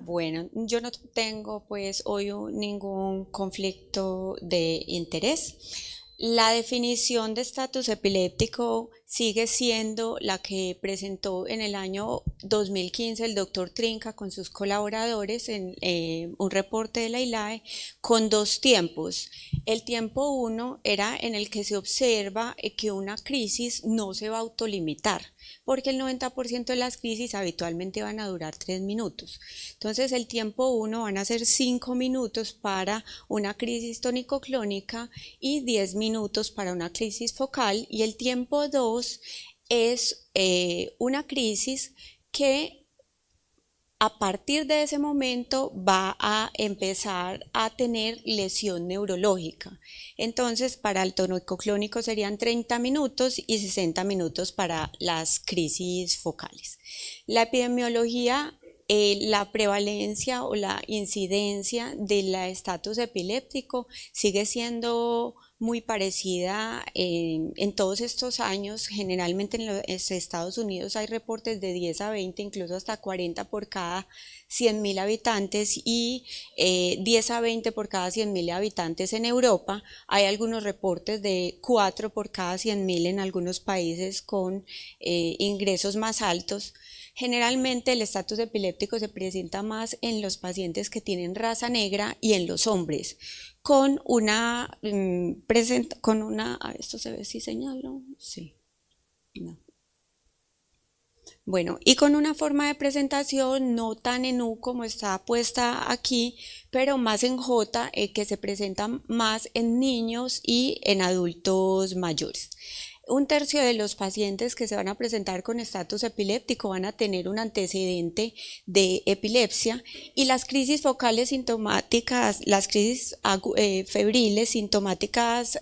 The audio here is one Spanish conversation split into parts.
Bueno, yo no tengo pues hoy ningún conflicto de interés. La definición de estatus epiléptico sigue siendo la que presentó en el año 2015 el doctor Trinca con sus colaboradores en un reporte de la ILAE con dos tiempos. El tiempo uno era en el que se observa que una crisis no se va a autolimitar, porque el 90% de las crisis habitualmente van a durar 3 minutos. Entonces el tiempo uno van a ser 5 minutos para una crisis tónico-clónica y 10 minutos para una crisis focal, y el tiempo 2 es una crisis que a partir de ese momento va a empezar a tener lesión neurológica. Entonces, para el tónico-clónico serían 30 minutos y 60 minutos para las crisis focales. La epidemiología, la prevalencia o la incidencia del estatus epiléptico sigue siendo muy parecida en todos estos años. Generalmente en los Estados Unidos hay reportes de 10 a 20, incluso hasta 40 por cada 100.000 habitantes, y 10 a 20 por cada 100.000 habitantes en Europa. Hay algunos reportes de 4 por cada 100.000 en algunos países con ingresos más altos. Generalmente el estatus epiléptico se presenta más en los pacientes que tienen raza negra y en los hombres, con una, esto se ve si señalo, sí, no. Bueno, y con una forma de presentación no tan en U como está puesta aquí, pero más en J, que se presenta más en niños y en adultos mayores. Un tercio de los pacientes que se van a presentar con estatus epiléptico van a tener un antecedente de epilepsia, y las crisis focales sintomáticas, las crisis febriles sintomáticas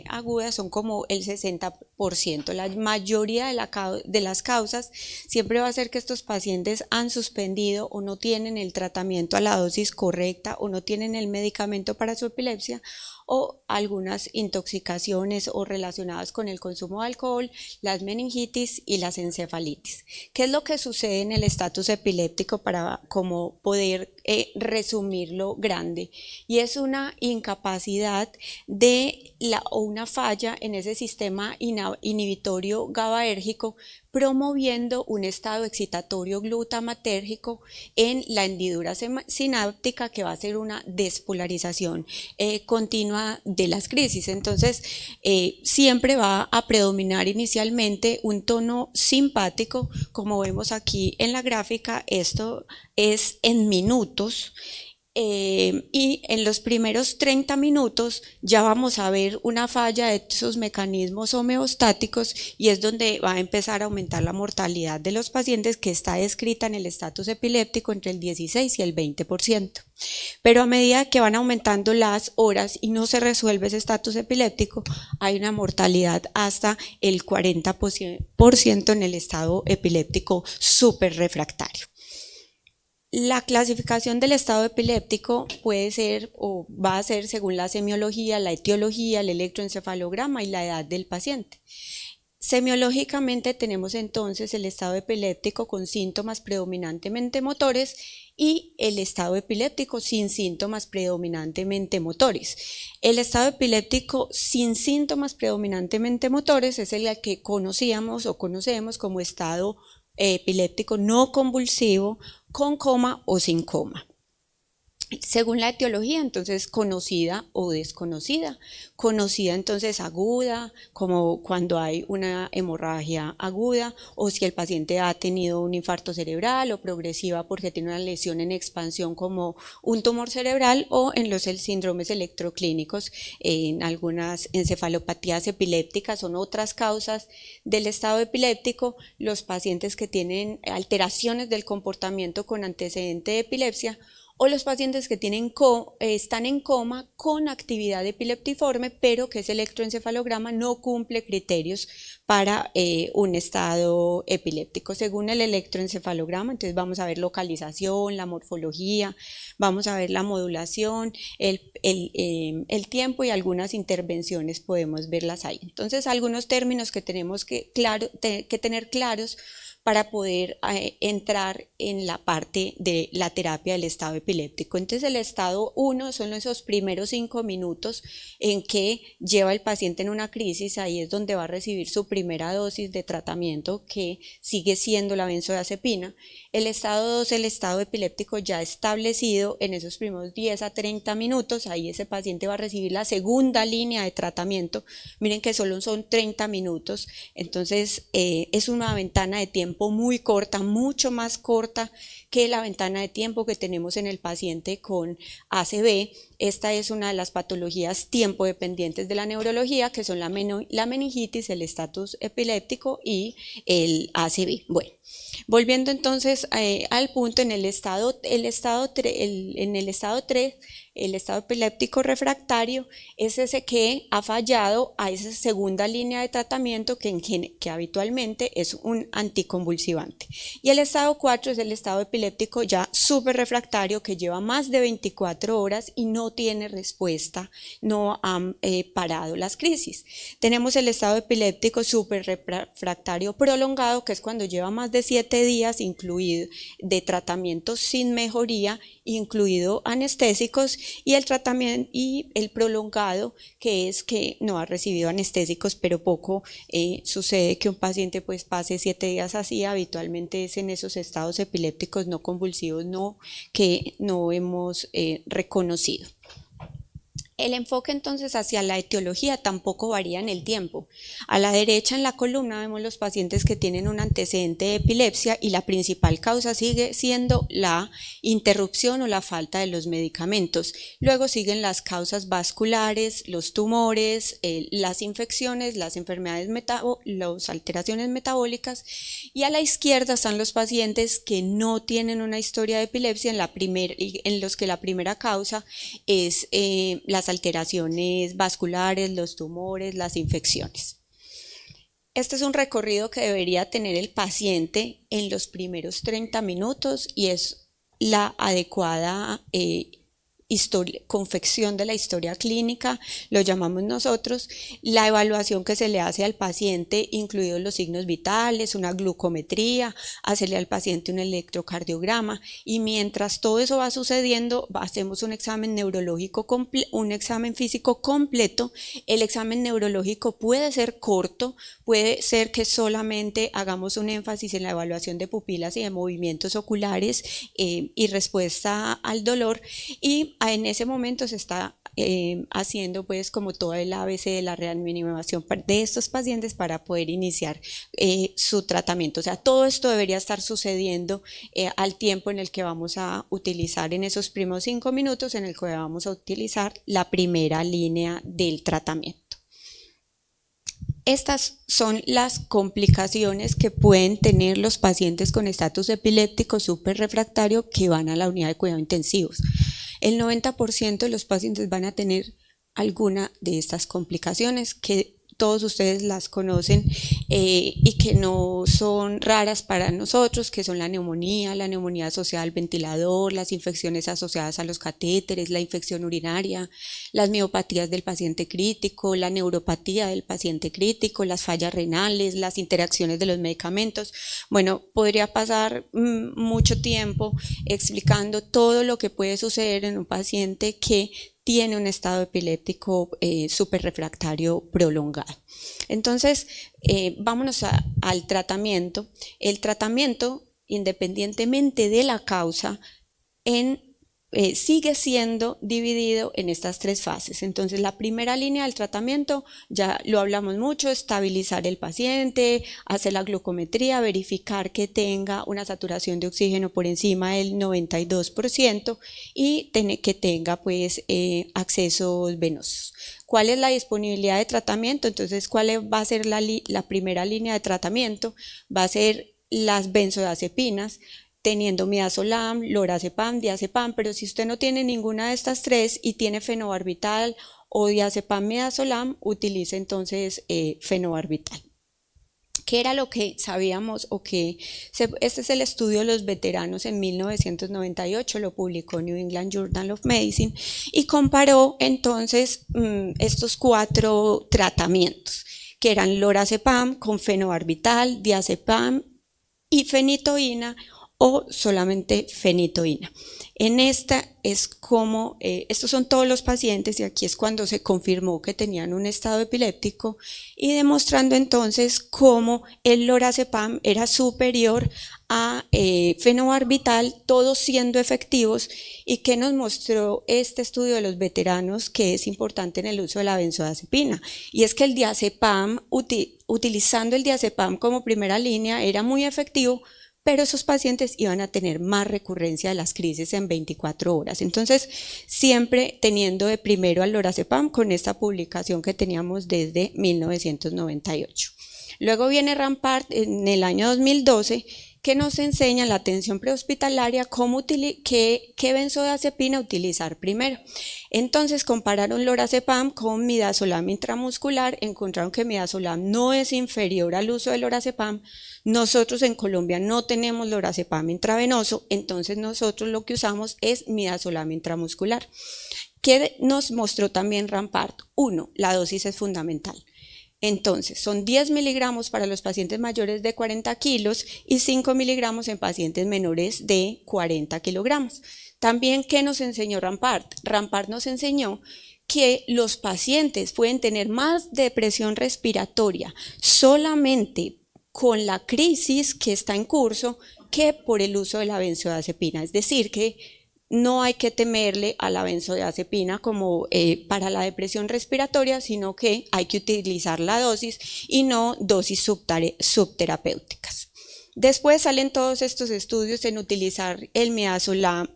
agudas son como el 60%. La mayoría de las causas siempre va a ser que estos pacientes han suspendido o no tienen el tratamiento a la dosis correcta o no tienen el medicamento para su epilepsia, o algunas intoxicaciones o relacionadas con el consumo de alcohol, las meningitis y las encefalitis. ¿Qué es lo que sucede en el estatus epiléptico para como poder resumirlo grande? Y es una incapacidad o una falla en ese sistema inhibitorio GABAérgico, promoviendo un estado excitatorio glutamatérgico en la hendidura sináptica, que va a ser una despolarización continua de las crisis. Entonces, siempre va a predominar inicialmente un tono simpático, como vemos aquí en la gráfica. Esto es en minutos. Y en los primeros 30 minutos ya vamos a ver una falla de esos mecanismos homeostáticos, y es donde va a empezar a aumentar la mortalidad de los pacientes, que está descrita en el estatus epiléptico entre el 16 y el 20%. Pero a medida que van aumentando las horas y no se resuelve ese estatus epiléptico, hay una mortalidad hasta el 40% en el estado epiléptico súper refractario. La clasificación del estado epiléptico puede ser o va a ser según la semiología, la etiología, el electroencefalograma y la edad del paciente. Semiológicamente tenemos entonces el estado epiléptico con síntomas predominantemente motores y el estado epiléptico sin síntomas predominantemente motores. El estado epiléptico sin síntomas predominantemente motores es el que conocíamos o conocemos como estado epiléptico no convulsivo, con coma o sin coma. Según la etiología, entonces conocida o desconocida. Conocida entonces aguda, como cuando hay una hemorragia aguda, o si el paciente ha tenido un infarto cerebral, o progresiva porque tiene una lesión en expansión como un tumor cerebral, o en los síndromes electroclínicos, en algunas encefalopatías epilépticas. Son otras causas del estado epiléptico. Los pacientes que tienen alteraciones del comportamiento con antecedente de epilepsia, o los pacientes que están en coma con actividad epileptiforme, pero que ese electroencefalograma no cumple criterios para un estado epiléptico. Según el electroencefalograma, entonces vamos a ver localización, la morfología, vamos a ver la modulación, el tiempo, y algunas intervenciones podemos verlas ahí. Entonces, algunos términos que tenemos que tener claros para poder entrar en la parte de la terapia del estado epiléptico. Entonces el estado 1 son esos primeros 5 minutos en que lleva el paciente en una crisis, ahí es donde va a recibir su primera dosis de tratamiento que sigue siendo la benzodiazepina. El estado 2, el estado epiléptico ya establecido, en esos primeros 10 a 30 minutos, ahí ese paciente va a recibir la segunda línea de tratamiento. Miren que solo son 30 minutos, entonces es una ventana de tiempo muy corta, mucho más corta que la ventana de tiempo que tenemos en el paciente con ACV. Esta es una de las patologías tiempo dependientes de la neurología, que son la meningitis, el estatus epiléptico y el ACV. Bueno, volviendo entonces al punto, en el estado 3, el estado epiléptico refractario es ese que ha fallado a esa segunda línea de tratamiento que habitualmente es un anticonvulsivante. Y el estado 4 es el estado epiléptico ya súper refractario, que lleva más de 24 horas y no tiene respuesta, no han parado las crisis. Tenemos el estado epiléptico súper refractario prolongado, que es cuando lleva más de 7 días incluido de tratamiento sin mejoría, incluido anestésicos, y el tratamiento y el prolongado, que es que no ha recibido anestésicos, pero poco sucede que un paciente pues pase 7 días así. Habitualmente es en esos estados epilépticos no convulsivos que no hemos reconocido. El enfoque entonces hacia la etiología tampoco varía en el tiempo. A la derecha en la columna vemos los pacientes que tienen un antecedente de epilepsia y la principal causa sigue siendo la interrupción o la falta de los medicamentos. Luego siguen las causas vasculares, los tumores, las infecciones, las enfermedades, las alteraciones metabólicas, y a la izquierda están los pacientes que no tienen una historia de epilepsia en los que la primera causa es las alteraciones vasculares, los tumores, las infecciones. Este es un recorrido que debería tener el paciente en los primeros 30 minutos y es la adecuada confección de la historia clínica, lo llamamos nosotros, la evaluación que se le hace al paciente, incluidos los signos vitales, una glucometría, hacerle al paciente un electrocardiograma, y mientras todo eso va sucediendo, hacemos un examen neurológico, un examen físico completo. El examen neurológico puede ser corto, puede ser que solamente hagamos un énfasis en la evaluación de pupilas y de movimientos oculares y respuesta al dolor, y en ese momento se está haciendo pues como todo el ABC de la reanimación de estos pacientes para poder iniciar su tratamiento. O sea, todo esto debería estar sucediendo al tiempo en el que vamos a utilizar, en esos primeros 5 minutos en el que vamos a utilizar la primera línea del tratamiento. Estas son las complicaciones que pueden tener los pacientes con estatus epiléptico súper refractario que van a la unidad de cuidado intensivos. El 90% de los pacientes van a tener alguna de estas complicaciones, que todos ustedes las conocen y que no son raras para nosotros, que son la neumonía asociada al ventilador, las infecciones asociadas a los catéteres, la infección urinaria, las miopatías del paciente crítico, la neuropatía del paciente crítico, las fallas renales, las interacciones de los medicamentos. Bueno, podría pasar mucho tiempo explicando todo lo que puede suceder en un paciente que tiene un estado epiléptico súper refractario prolongado. Entonces, vámonos al tratamiento. El tratamiento, independientemente de la causa, sigue siendo dividido en estas 3 fases. Entonces, la primera línea del tratamiento, ya lo hablamos mucho, estabilizar el paciente, hacer la glucometría, verificar que tenga una saturación de oxígeno por encima del 92% y que tenga pues accesos venosos. ¿Cuál es la disponibilidad de tratamiento? Entonces, ¿cuál va a ser la primera línea de tratamiento? Va a ser las benzodiazepinas, teniendo midazolam, lorazepam, diazepam, pero si usted no tiene ninguna de estas 3 y tiene fenobarbital o diazepam midazolam, utilice entonces fenobarbital. ¿Qué era lo que sabíamos? Este es el estudio de los veteranos en 1998, lo publicó New England Journal of Medicine y comparó entonces estos 4 tratamientos, que eran lorazepam con fenobarbital, diazepam y fenitoína o solamente fenitoína. En esta es como, estos son todos los pacientes y aquí es cuando se confirmó que tenían un estado epiléptico y demostrando entonces cómo el lorazepam era superior a fenobarbital, todos siendo efectivos. ¿Y qué nos mostró este estudio de los veteranos que es importante en el uso de la benzodiazepina? Y es que el diazepam, utilizando el diazepam como primera línea, era muy efectivo, pero esos pacientes iban a tener más recurrencia de las crisis en 24 horas. Entonces, siempre teniendo de primero al lorazepam con esta publicación que teníamos desde 1998. Luego viene Rampart en el año 2012, que nos enseña la atención prehospitalaria qué benzodiazepina utilizar primero. Entonces compararon lorazepam con midazolam intramuscular, encontraron que midazolam no es inferior al uso de lorazepam. Nosotros en Colombia no tenemos lorazepam intravenoso, entonces nosotros lo que usamos es midazolam intramuscular. ¿Qué nos mostró también Rampart? 1. La dosis es fundamental. Entonces, son 10 miligramos para los pacientes mayores de 40 kilos y 5 miligramos en pacientes menores de 40 kilogramos. También, ¿qué nos enseñó Rampart? Rampart nos enseñó que los pacientes pueden tener más depresión respiratoria solamente con la crisis que está en curso que por el uso de la benzodiazepina. Es decir, que no hay que temerle a la benzodiazepina como para la depresión respiratoria, sino que hay que utilizar la dosis y no dosis subterapéuticas. Después salen todos estos estudios en utilizar el midazolam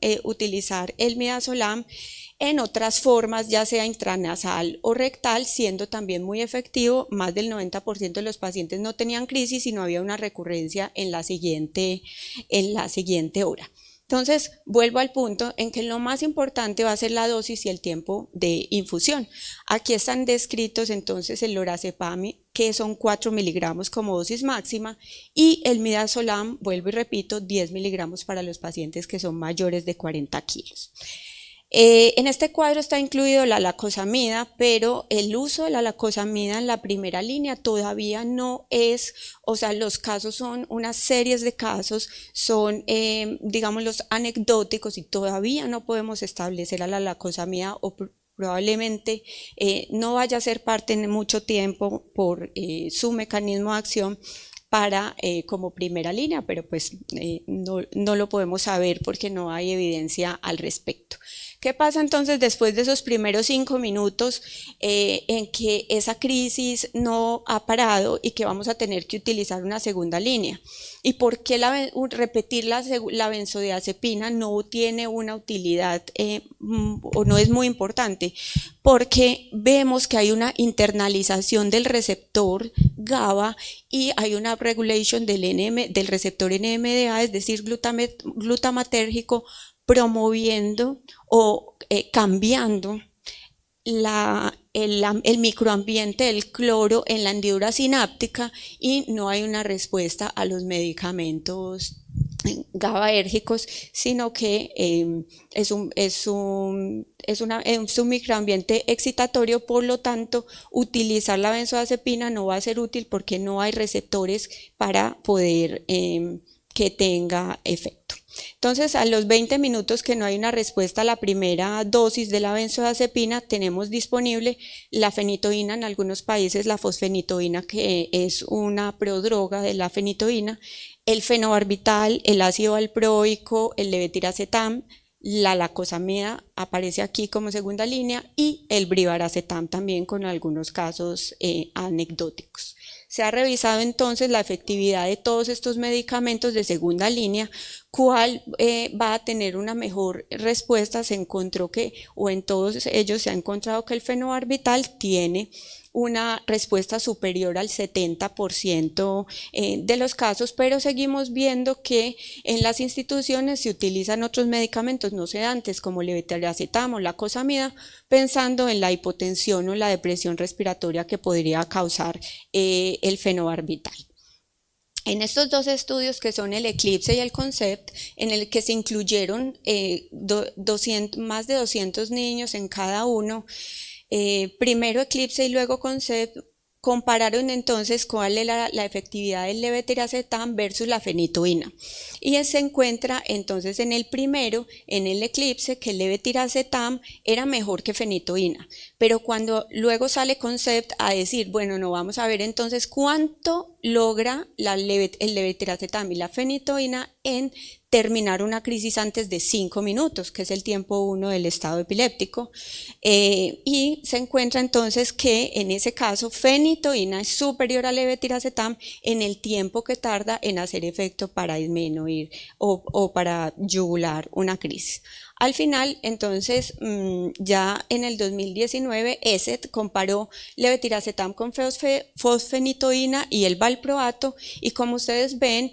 en otras formas, ya sea intranasal o rectal, siendo también muy efectivo. Más del 90% de los pacientes no tenían crisis y no había una recurrencia en la siguiente hora. Entonces, vuelvo al punto en que lo más importante va a ser la dosis y el tiempo de infusión. Aquí están descritos entonces el lorazepam, que son 4 miligramos como dosis máxima, y el midazolam, vuelvo y repito, 10 miligramos para los pacientes que son mayores de 40 kilos. En este cuadro está incluido la lacosamida, pero el uso de la lacosamida en la primera línea todavía no es, o sea, los casos son unas series de casos, son, digamos, los anecdóticos y todavía no podemos establecer a la lacosamida o probablemente no vaya a ser parte en mucho tiempo por su mecanismo de acción para como primera línea, pero pues no lo podemos saber porque no hay evidencia al respecto. ¿Qué pasa entonces después de esos primeros 5 minutos en que esa crisis no ha parado y que vamos a tener que utilizar una segunda línea? ¿Y por qué repetir la benzodiazepina no tiene una utilidad o no es muy importante? Porque vemos que hay una internalización del receptor GABA y hay una regulation del receptor NMDA, es decir, glutamatérgico, promoviendo o cambiando el microambiente del cloro en la hendidura sináptica y no hay una respuesta a los medicamentos GABAérgicos, sino que es un microambiente excitatorio. Por lo tanto, utilizar la benzodiazepina no va a ser útil porque no hay receptores para poder que tenga efecto. Entonces, a los 20 minutos que no hay una respuesta a la primera dosis de la benzodiazepina, tenemos disponible la fenitoína, en algunos países la fosfenitoína, que es una prodroga de la fenitoína, el fenobarbital, el ácido valproico, el levetiracetam, la lacosamida aparece aquí como segunda línea y el brivaracetam también con algunos casos anecdóticos. Se ha revisado entonces la efectividad de todos estos medicamentos de segunda línea, cuál va a tener una mejor respuesta. Se encontró que, o en todos ellos se ha encontrado que el fenobarbital tiene una respuesta superior al 70% de los casos, pero seguimos viendo que en las instituciones se utilizan otros medicamentos no sedantes como levetiracetam o lacosamida, pensando en la hipotensión o la depresión respiratoria que podría causar el fenobarbital. En estos dos estudios, que son el Eclipse y el Concept, en el que se incluyeron más de 200 niños en cada uno, primero Eclipse y luego Concept, compararon entonces cuál era la efectividad del levetiracetam versus la fenitoína. Y se encuentra entonces en el primero, en el Eclipse, que el levetiracetam era mejor que fenitoína. Pero cuando luego sale Concept a decir, bueno, no, vamos a ver entonces cuánto logra el levetiracetam y la fenitoína en terminar una crisis antes de 5 minutos, que es el tiempo 1 del estado epiléptico, y se encuentra entonces que en ese caso fenitoína es superior al levetiracetam en el tiempo que tarda en hacer efecto para disminuir o para yugular una crisis. Al final, entonces, ya en el 2019, ESET comparó levetiracetam con fosfenitoína y el valproato, y como ustedes ven,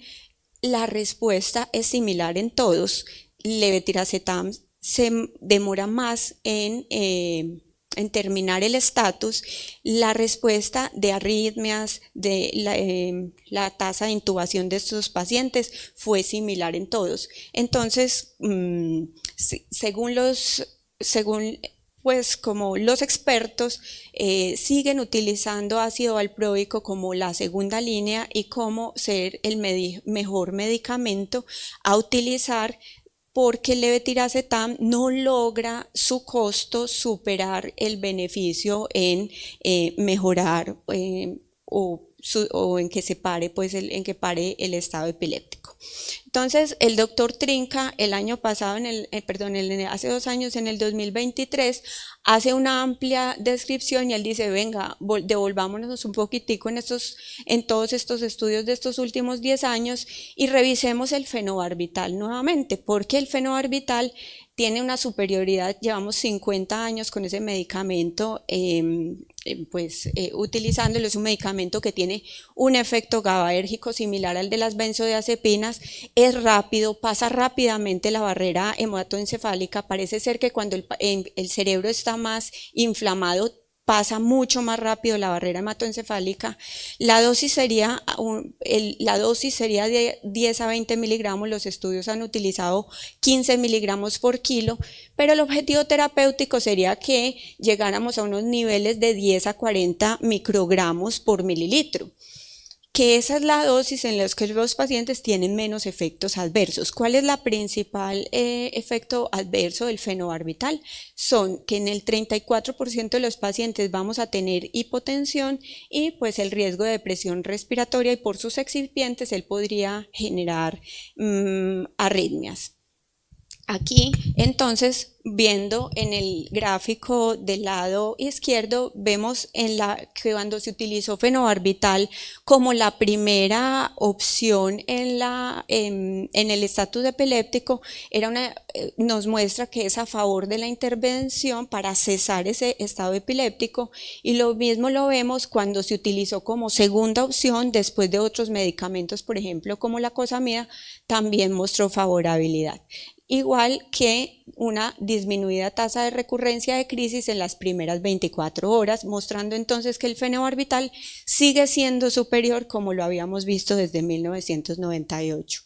la respuesta es similar en todos. Levetiracetam se demora más en terminar el estatus. La respuesta de arritmias, de la tasa de intubación de estos pacientes fue similar en todos. Entonces, según pues como los expertos siguen utilizando ácido valproico como la segunda línea y como ser el mejor medicamento a utilizar, porque el levetiracetam no logra su costo superar el beneficio en mejorar o en que se pare, pues en que pare el estado epiléptico. Entonces, el doctor Trinca el año pasado, hace 2 años, en el 2023, hace una amplia descripción y él dice, venga, devolvámonos un poquitico en todos estos estudios de estos últimos 10 años y revisemos el fenobarbital nuevamente, porque el fenobarbital tiene una superioridad. Llevamos 50 años con ese medicamento, utilizándolo. Es un medicamento que tiene un efecto GABAérgico similar al de las benzodiazepinas, es rápido, pasa rápidamente la barrera hematoencefálica. Parece ser que cuando el cerebro está más inflamado, pasa mucho más rápido la barrera hematoencefálica. La dosis sería de 10 a 20 miligramos. Los estudios han utilizado 15 miligramos por kilo, pero el objetivo terapéutico sería que llegáramos a unos niveles de 10 a 40 microgramos por mililitro, que esa es la dosis en la que los pacientes tienen menos efectos adversos. ¿Cuál es la principal efecto adverso del fenobarbital? Son que en el 34% de los pacientes vamos a tener hipotensión y pues el riesgo de depresión respiratoria, y por sus excipientes él podría generar arritmias. Aquí, entonces, viendo en el gráfico del lado izquierdo, vemos que cuando se utilizó fenobarbital como la primera opción en el estatus epiléptico, nos muestra que es a favor de la intervención para cesar ese estado epiléptico, y lo mismo lo vemos cuando se utilizó como segunda opción después de otros medicamentos, por ejemplo, como la cosamida, también mostró favorabilidad. Igual que una disminuida tasa de recurrencia de crisis en las primeras 24 horas, mostrando entonces que el fenobarbital sigue siendo superior, como lo habíamos visto desde 1998.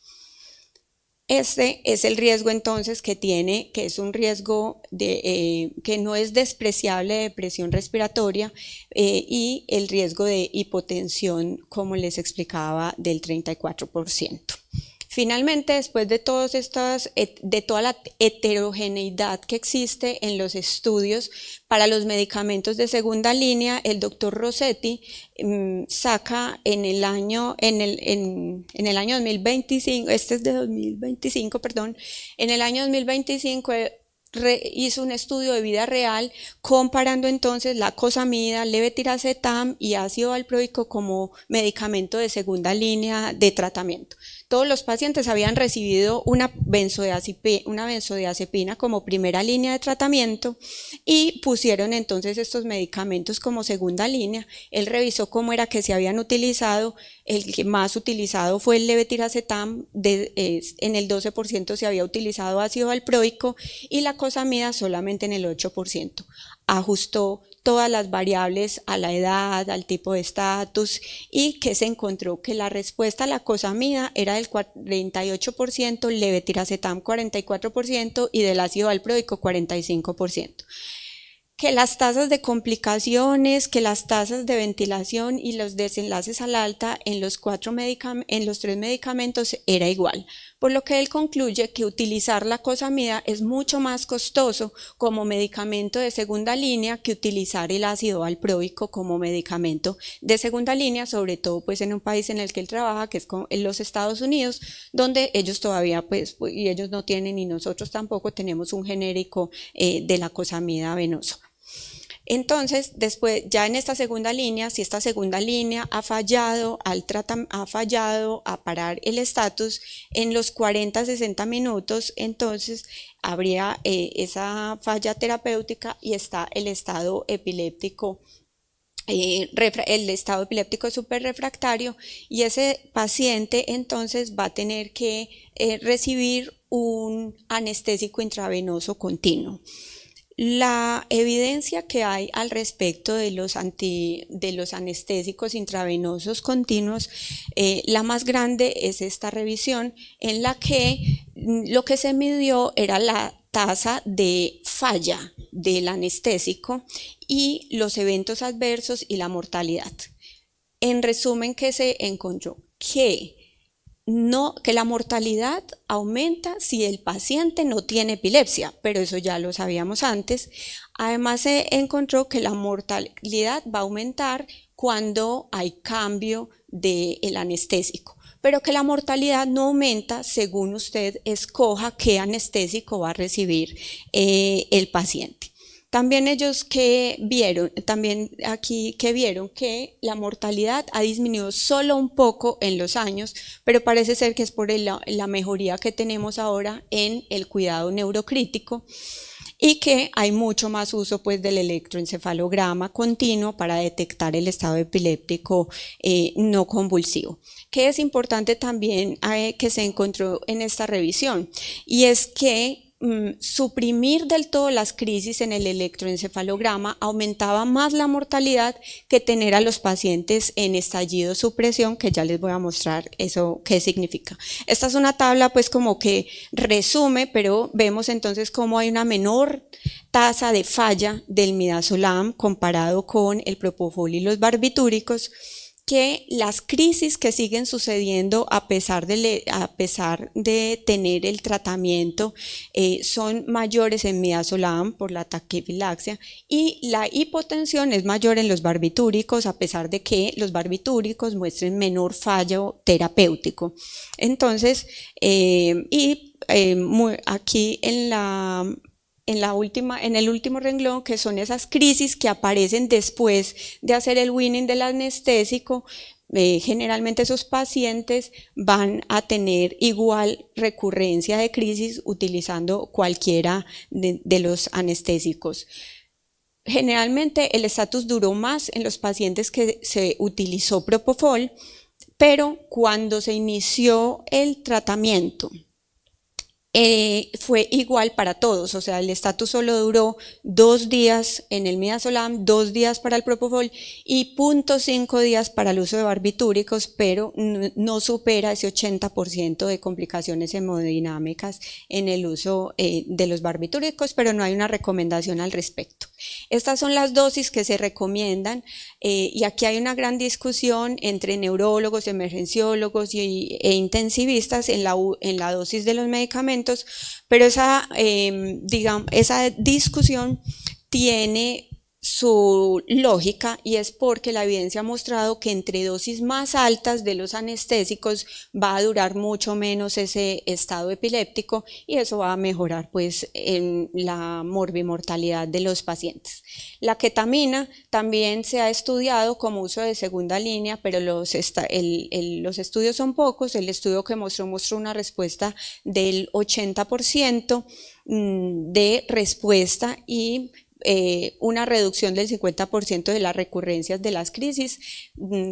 Este es el riesgo entonces que tiene, que es un riesgo que no es despreciable, de depresión respiratoria, y el riesgo de hipotensión, como les explicaba, del 34%. Finalmente, después de toda la heterogeneidad que existe en los estudios para los medicamentos de segunda línea, el doctor Rossetti saca en el año 2025, este es de 2025, perdón, en el año 2025 hizo un estudio de vida real comparando entonces la cosamida, levetiracetam y ácido valproico como medicamento de segunda línea de tratamiento. Todos los pacientes habían recibido una benzodiazepina como primera línea de tratamiento y pusieron entonces estos medicamentos como segunda línea. Él revisó cómo era que se habían utilizado. El que más utilizado fue el levetiracetam, en el 12% se había utilizado ácido valproico y la cosamida solamente en el 8%. Ajustó todas las variables a la edad, al tipo de estatus, y que se encontró que la respuesta a la cosamida era del 48%, levetiracetam 44% y del ácido valproico 45%. que las tasas de complicaciones, que las tasas de ventilación y los desenlaces al alta en los tres medicamentos era igual, por lo que él concluye que utilizar la cosamida es mucho más costoso como medicamento de segunda línea que utilizar el ácido valproico como medicamento de segunda línea, sobre todo pues en un país en el que él trabaja, que es en los Estados Unidos, donde ellos todavía pues, y ellos no tienen y nosotros tampoco tenemos un genérico de la cosamida venoso. Entonces, después, ya en esta segunda línea, si esta segunda línea ha fallado, a parar el estatus en los 40-60 minutos, entonces habría esa falla terapéutica y está el estado epiléptico súper refractario, y ese paciente entonces va a tener que recibir un anestésico intravenoso continuo. La evidencia que hay al respecto de los anestésicos intravenosos continuos, la más grande es esta revisión en la que lo que se midió era la tasa de falla del anestésico y los eventos adversos y la mortalidad. En resumen, que se encontró que la mortalidad aumenta si el paciente no tiene epilepsia, pero eso ya lo sabíamos antes. Además, se encontró que la mortalidad va a aumentar cuando hay cambio del anestésico, pero que la mortalidad no aumenta según usted escoja qué anestésico va a recibir el paciente. También ellos vieron que la mortalidad ha disminuido solo un poco en los años, pero parece ser que es por la mejoría que tenemos ahora en el cuidado neurocrítico y que hay mucho más uso pues del electroencefalograma continuo para detectar el estado epiléptico no convulsivo. Que es importante también que se encontró en esta revisión, y es que suprimir del todo las crisis en el electroencefalograma aumentaba más la mortalidad que tener a los pacientes en estallido supresión, que ya les voy a mostrar eso qué significa. Esta es una tabla pues como que resume, pero vemos entonces cómo hay una menor tasa de falla del midazolam comparado con el propofol y los barbitúricos, que las crisis que siguen sucediendo a pesar de tener el tratamiento son mayores en midazolam por la taquifilaxia, y la hipotensión es mayor en los barbitúricos a pesar de que los barbitúricos muestren menor fallo terapéutico. Entonces, aquí en el último renglón, que son esas crisis que aparecen después de hacer el weaning del anestésico, generalmente esos pacientes van a tener igual recurrencia de crisis utilizando cualquiera de los anestésicos. Generalmente el estatus duró más en los pacientes que se utilizó propofol, pero cuando se inició el tratamiento fue igual para todos, o sea, el estatus solo duró 2 días en el midazolam, 2 días para el propofol y 0.5 días para el uso de barbitúricos, pero no supera ese 80% de complicaciones hemodinámicas en el uso de los barbitúricos, pero no hay una recomendación al respecto. Estas son las dosis que se recomiendan, y aquí hay una gran discusión entre neurólogos, emergenciólogos e intensivistas en la dosis de los medicamentos, pero esa discusión tiene su lógica, y es porque la evidencia ha mostrado que entre dosis más altas de los anestésicos va a durar mucho menos ese estado epiléptico, y eso va a mejorar pues en la morbimortalidad de los pacientes. La ketamina también se ha estudiado como uso de segunda línea, pero los estudios son pocos. El estudio que mostró una respuesta del 80% de respuesta y una reducción del 50% de las recurrencias de las crisis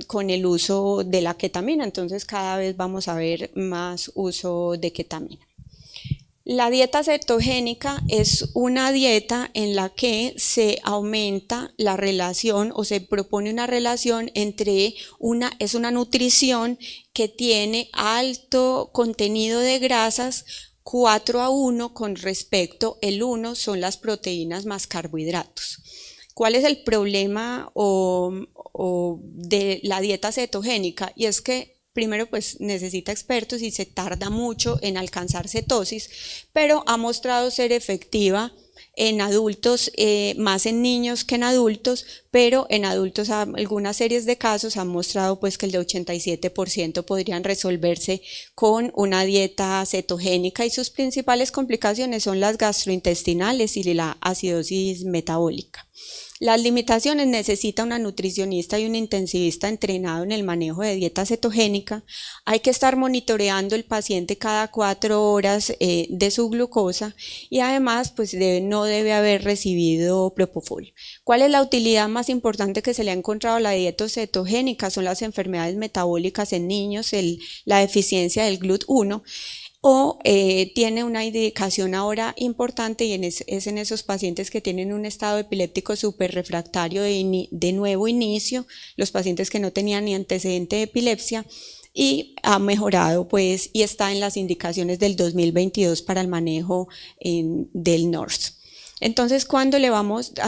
con el uso de la ketamina. Entonces cada vez vamos a ver más uso de ketamina. La dieta cetogénica es una dieta en la que se aumenta la relación, o se propone una relación entre es una nutrición que tiene alto contenido de grasas 4-1 con respecto, el 1 son las proteínas más carbohidratos. ¿Cuál es el problema de la dieta cetogénica? Y es que primero pues necesita expertos y se tarda mucho en alcanzar cetosis, pero ha mostrado ser efectiva en adultos, más en niños que en adultos, pero en adultos algunas series de casos han mostrado pues que el de 87% podrían resolverse con una dieta cetogénica y sus principales complicaciones son las gastrointestinales y la acidosis metabólica. Las limitaciones: necesita una nutricionista y un intensivista entrenado en el manejo de dieta cetogénica. Hay que estar monitoreando el paciente cada 4 horas de su glucosa y además pues no debe haber recibido propofol. ¿Cuál es la utilidad más importante que se le ha encontrado a la dieta cetogénica? Son las enfermedades metabólicas en niños, la deficiencia del GLUT1. O tiene una indicación ahora importante y es en esos pacientes que tienen un estado epiléptico súper refractario de nuevo inicio, los pacientes que no tenían ni antecedente de epilepsia, y ha mejorado pues y está en las indicaciones del 2022 para el manejo del NORS. Entonces, cuando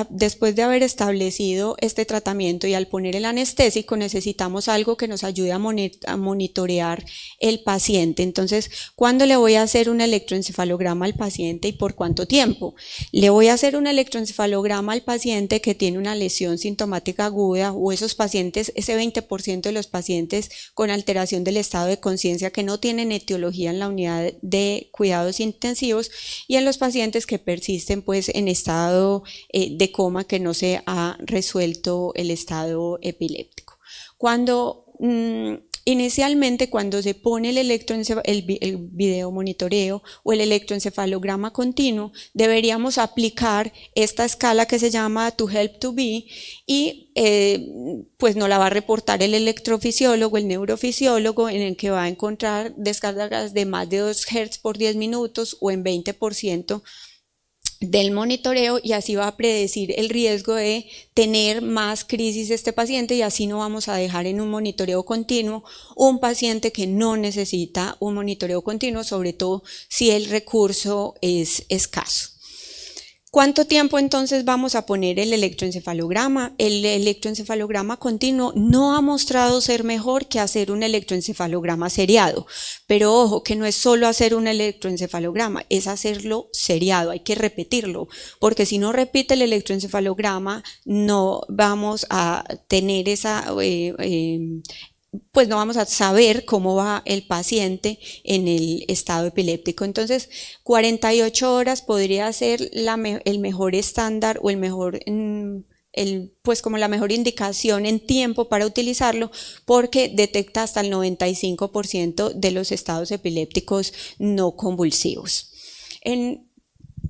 después de haber establecido este tratamiento y al poner el anestésico, necesitamos algo que nos ayude a monitorear el paciente. Entonces, ¿cuándo le voy a hacer un electroencefalograma al paciente y por cuánto tiempo? Le voy a hacer un electroencefalograma al paciente que tiene una lesión sintomática aguda, o esos pacientes, ese 20% de los pacientes con alteración del estado de conciencia que no tienen etiología en la unidad de cuidados intensivos, y en los pacientes que persisten pues en estado de coma, que no se ha resuelto el estado epiléptico. Inicialmente, cuando se pone el video monitoreo o el electroencefalograma continuo, deberíamos aplicar esta escala que se llama To Help to Be y pues nos la va a reportar el electrofisiólogo, el neurofisiólogo, en el que va a encontrar descargas de más de 2 Hz por 10 minutos o en 20% del monitoreo, y así va a predecir el riesgo de tener más crisis este paciente, y así no vamos a dejar en un monitoreo continuo un paciente que no necesita un monitoreo continuo, sobre todo si el recurso es escaso. ¿Cuánto tiempo entonces vamos a poner el electroencefalograma? El electroencefalograma continuo no ha mostrado ser mejor que hacer un electroencefalograma seriado, pero ojo que no es solo hacer un electroencefalograma, es hacerlo seriado, hay que repetirlo, porque si no repite el electroencefalograma no vamos a tener pues no vamos a saber cómo va el paciente en el estado epiléptico. Entonces, 48 horas podría ser el mejor estándar o el mejor, pues como la mejor indicación en tiempo para utilizarlo, porque detecta hasta el 95% de los estados epilépticos no convulsivos.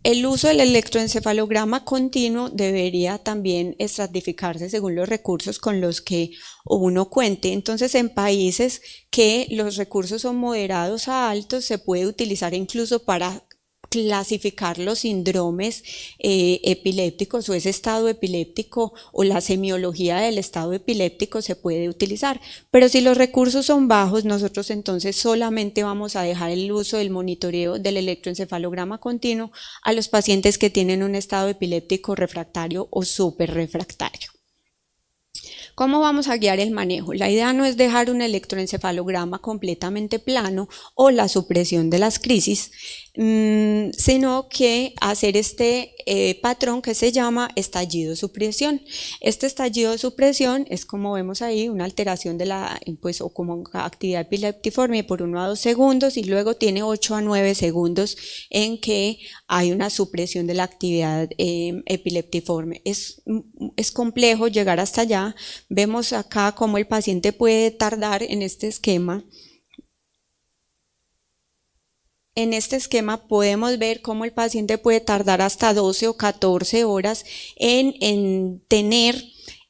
El uso del electroencefalograma continuo debería también estratificarse según los recursos con los que uno cuente. Entonces, en países que los recursos son moderados a altos, se puede utilizar incluso para clasificar los síndromes epilépticos o ese estado epiléptico o la semiología del estado epiléptico se puede utilizar, pero si los recursos son bajos, nosotros entonces solamente vamos a dejar el uso del monitoreo del electroencefalograma continuo a los pacientes que tienen un estado epiléptico refractario o súper refractario. ¿Cómo vamos a guiar el manejo? La idea no es dejar un electroencefalograma completamente plano o la supresión de las crisis, sino que hacer este patrón que se llama estallido-supresión. Este estallido-supresión es, como vemos ahí, una alteración de pues, o como actividad epileptiforme por 1 a 2 segundos, y luego tiene 8 a 9 segundos en que hay una supresión de la actividad epileptiforme. Es complejo llegar hasta allá. Vemos acá cómo el paciente puede tardar en este esquema. En este esquema podemos ver cómo el paciente puede tardar hasta 12 o 14 horas en tener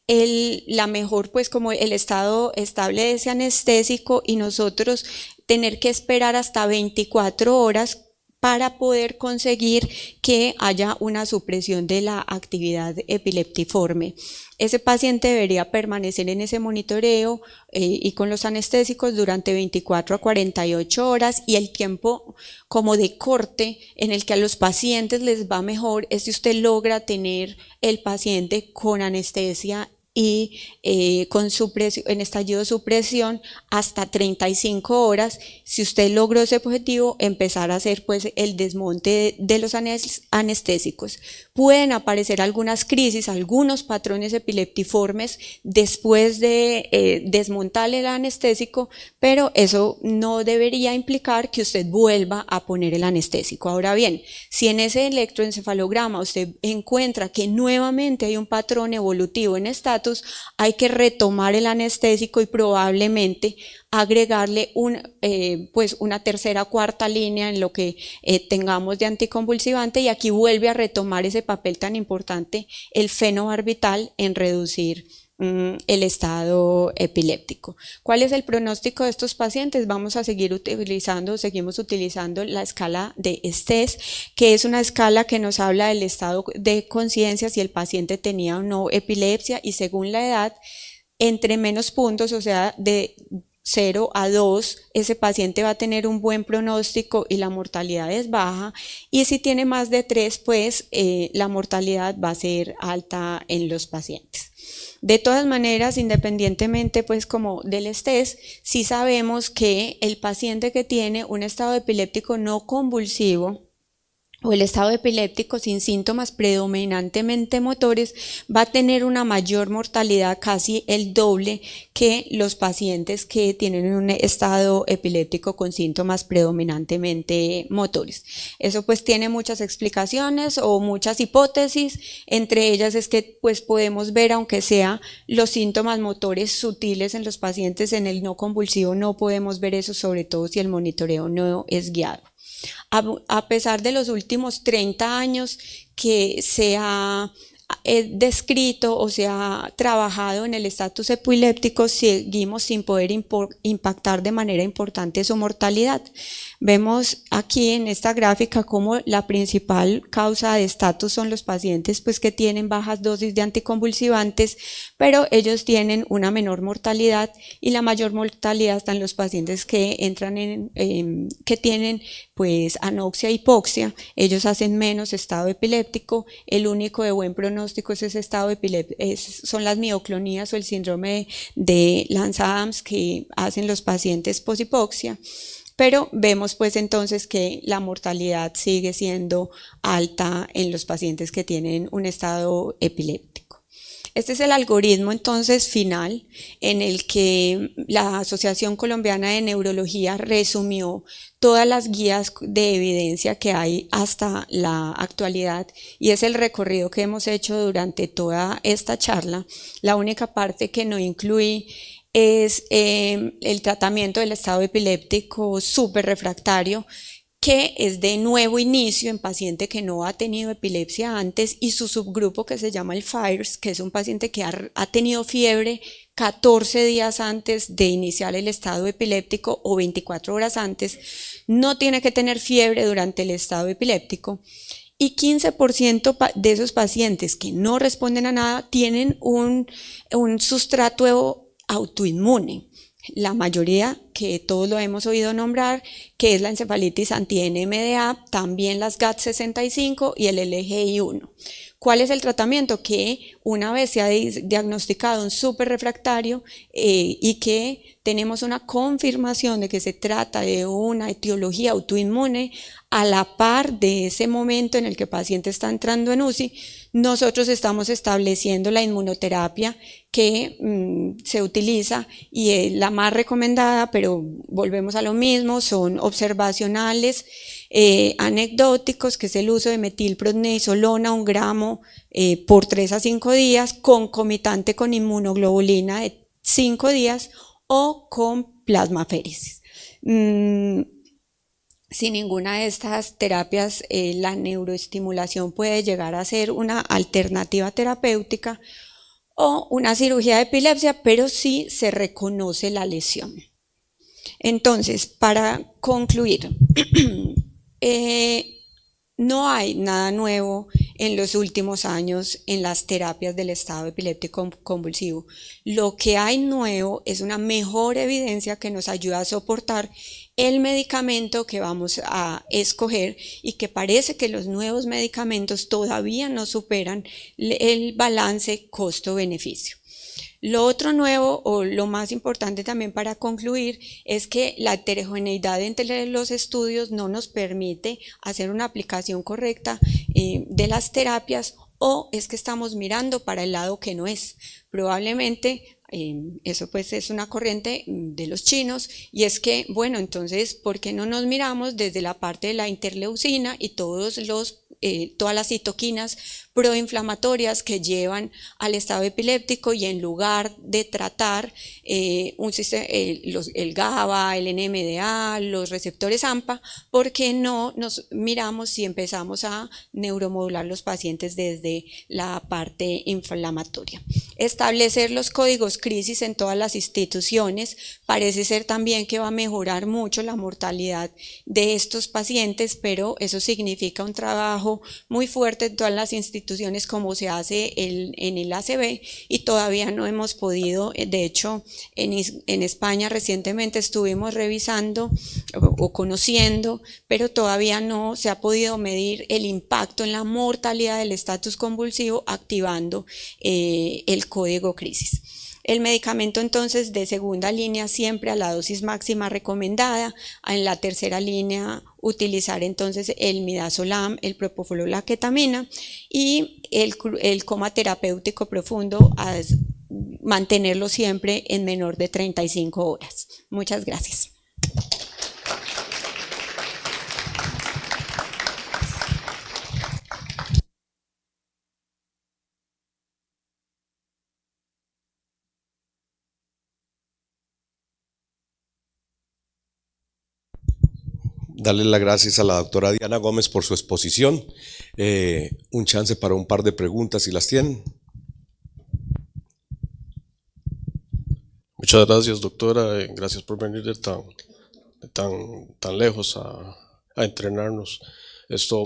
la mejor, pues como el estado estable de ese anestésico, y nosotros tener que esperar hasta 24 horas para poder conseguir que haya una supresión de la actividad epileptiforme. Ese paciente debería permanecer en ese monitoreo y con los anestésicos durante 24 a 48 horas, y el tiempo como de corte en el que a los pacientes les va mejor es si usted logra tener el paciente con anestesia y con supresión, en estallido de supresión hasta 35 horas. Si usted logró ese objetivo, empezar a hacer pues el desmonte de los anestésicos. Pueden aparecer algunas crisis, algunos patrones epileptiformes después de desmontar el anestésico, pero eso no debería implicar que usted vuelva a poner el anestésico. Ahora bien, si en ese electroencefalograma usted encuentra que nuevamente hay un patrón evolutivo en estatus, hay que retomar el anestésico y probablemente agregarle pues una tercera o cuarta línea en lo que tengamos de anticonvulsivante, y aquí vuelve a retomar ese papel tan importante el fenobarbital en reducir el estado epiléptico. ¿Cuál es el pronóstico de estos pacientes? Vamos a seguimos utilizando la escala de Stes, que es una escala que nos habla del estado de conciencia, si el paciente tenía o no epilepsia, y según la edad, entre menos puntos, o sea, de 0 a 2, ese paciente va a tener un buen pronóstico y la mortalidad es baja, y si tiene más de 3, pues la mortalidad va a ser alta en los pacientes. De todas maneras, independientemente pues como del estrés, sí sabemos que el paciente que tiene un estado epiléptico no convulsivo o el estado epiléptico sin síntomas predominantemente motores va a tener una mayor mortalidad, casi el doble que los pacientes que tienen un estado epiléptico con síntomas predominantemente motores. Eso pues tiene muchas explicaciones o muchas hipótesis, entre ellas es que pues podemos ver, aunque sea los síntomas motores sutiles en los pacientes, en el no convulsivo no podemos ver eso, sobre todo si el monitoreo no es guiado. A pesar de los últimos 30 años que se ha descrito o se ha trabajado en el estatus epiléptico, seguimos sin poder impactar de manera importante su mortalidad. Vemos aquí en esta gráfica cómo la principal causa de estatus son los pacientes pues que tienen bajas dosis de anticonvulsivantes, pero ellos tienen una menor mortalidad, y la mayor mortalidad está en los pacientes que entran que tienen pues anoxia, hipoxia. Ellos hacen menos estado epiléptico. El único de buen pronóstico es ese estado epiléptico, son las mioclonías o el síndrome de Lance-Adams que hacen los pacientes poshipoxia. Pero vemos pues entonces que la mortalidad sigue siendo alta en los pacientes que tienen un estado epiléptico. Este es el algoritmo entonces final en el que la Asociación Colombiana de Neurología resumió todas las guías de evidencia que hay hasta la actualidad, y es el recorrido que hemos hecho durante toda esta charla. La única parte que no incluí es el tratamiento del estado epiléptico súper refractario, que es de nuevo inicio en paciente que no ha tenido epilepsia antes, y su subgrupo que se llama el FIRES, que es un paciente que ha tenido fiebre 14 días antes de iniciar el estado epiléptico o 24 horas antes, no tiene que tener fiebre durante el estado epiléptico. Y 15% de esos pacientes que no responden a nada tienen un sustrato autoinmune. La mayoría, que todos lo hemos oído nombrar, que es la encefalitis anti-NMDA, también las GAT65 y el LGI1. ¿Cuál es el tratamiento? Que una vez se ha diagnosticado un súper refractario y que tenemos una confirmación de que se trata de una etiología autoinmune, a la par de ese momento en el que el paciente está entrando en UCI, nosotros estamos estableciendo la inmunoterapia que se utiliza, y es la más recomendada, pero volvemos a lo mismo, son observacionales, anecdóticos, que es el uso de metilprednisolona 1 gramo por 3 a 5 días, concomitante con inmunoglobulina de 5 días o con plasmaféresis. Sin ninguna de estas terapias, la neuroestimulación puede llegar a ser una alternativa terapéutica o una cirugía de epilepsia, pero sí se reconoce la lesión. Entonces, para concluir, Eh, no hay nada nuevo en los últimos años en las terapias del estado epiléptico convulsivo. Lo que hay nuevo es una mejor evidencia que nos ayuda a soportar el medicamento que vamos a escoger y que parece que los nuevos medicamentos todavía no superan el balance costo-beneficio. Lo otro nuevo o lo más importante también para concluir es que la heterogeneidad entre los estudios no nos permite hacer una aplicación correcta de las terapias, o es que estamos mirando para el lado que no es. Probablemente eso pues es una corriente de los chinos, y es que, bueno, entonces, ¿por qué no nos miramos desde la parte de la interleucina y todas las citoquinas proinflamatorias que llevan al estado epiléptico, y en lugar de tratar el GABA, el NMDA, los receptores AMPA, ¿por qué no nos miramos si empezamos a neuromodular los pacientes desde la parte inflamatoria? Establecer los códigos crisis en todas las instituciones parece ser también que va a mejorar mucho la mortalidad de estos pacientes, pero eso significa un trabajo muy fuerte en todas las instituciones como se hace en el ACB, y todavía no hemos podido. De hecho, en España recientemente estuvimos revisando o conociendo, pero todavía no se ha podido medir el impacto en la mortalidad del estatus convulsivo activando el código crisis. El medicamento entonces de segunda línea siempre a la dosis máxima recomendada. En la tercera línea utilizar entonces el midazolam, el propofol, la ketamina, y el coma terapéutico profundo, mantenerlo siempre en menor de 35 horas. Muchas gracias. Darle las gracias a la doctora Diana Gómez por su exposición. Un chance para un par de preguntas, si las tienen. Muchas gracias, doctora. Gracias por venir de tan lejos a entrenarnos.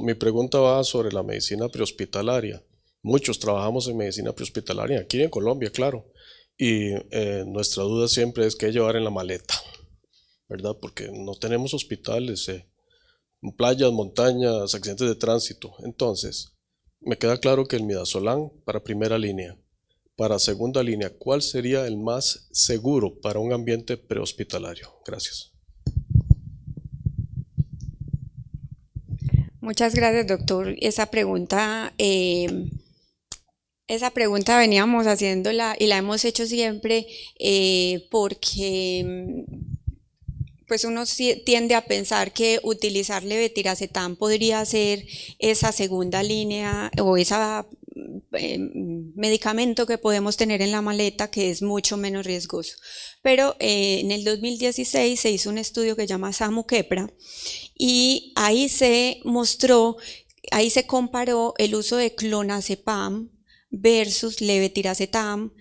Mi pregunta va sobre la medicina prehospitalaria. Muchos trabajamos en medicina prehospitalaria, aquí en Colombia, claro. Y nuestra duda siempre es qué llevar en la maleta, ¿verdad? Porque no tenemos hospitales, playas, montañas, accidentes de tránsito. Entonces, me queda claro que el midazolam para primera línea. Para segunda línea, ¿cuál sería el más seguro para un ambiente prehospitalario? Gracias. Muchas gracias, doctor. Esa pregunta veníamos haciéndola y la hemos hecho siempre porque pues uno tiende a pensar que utilizar levetiracetam podría ser esa segunda línea o ese medicamento que podemos tener en la maleta, que es mucho menos riesgoso. Pero en el 2016 se hizo un estudio que se llama SAMU-KEPRA, y ahí se comparó el uso de clonazepam versus levetiracetam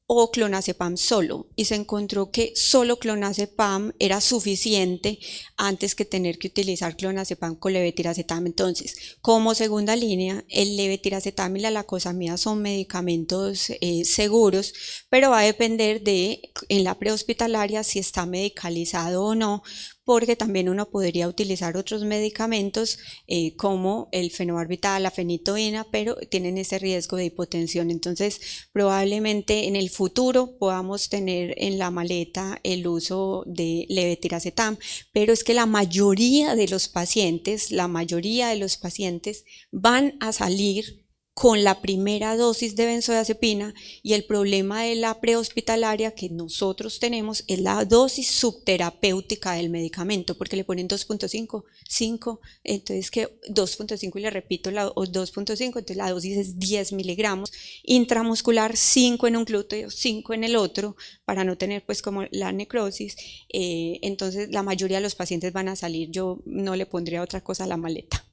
o clonazepam solo, y se encontró que solo clonazepam era suficiente antes que tener que utilizar clonazepam con levetiracetam. Entonces, como segunda línea, el levetiracetam y la lacosamida son medicamentos seguros, pero va a depender en la prehospitalaria si está medicalizado o no, porque también uno podría utilizar otros medicamentos como el fenobarbital, la fenitoína, pero tienen ese riesgo de hipotensión. Entonces, probablemente en el futuro podamos tener en la maleta el uso de levetiracetam, pero es que la mayoría de los pacientes van a salir con la primera dosis de benzodiazepina, y el problema de la prehospitalaria que nosotros tenemos es la dosis subterapéutica del medicamento, porque le ponen 2.5, 5, entonces que 2.5, y le repito, 2.5, entonces la dosis es 10 miligramos, intramuscular 5 en un glúteo, 5 en el otro, para no tener pues como la necrosis. Entonces la mayoría de los pacientes van a salir, yo no le pondría otra cosa a la maleta.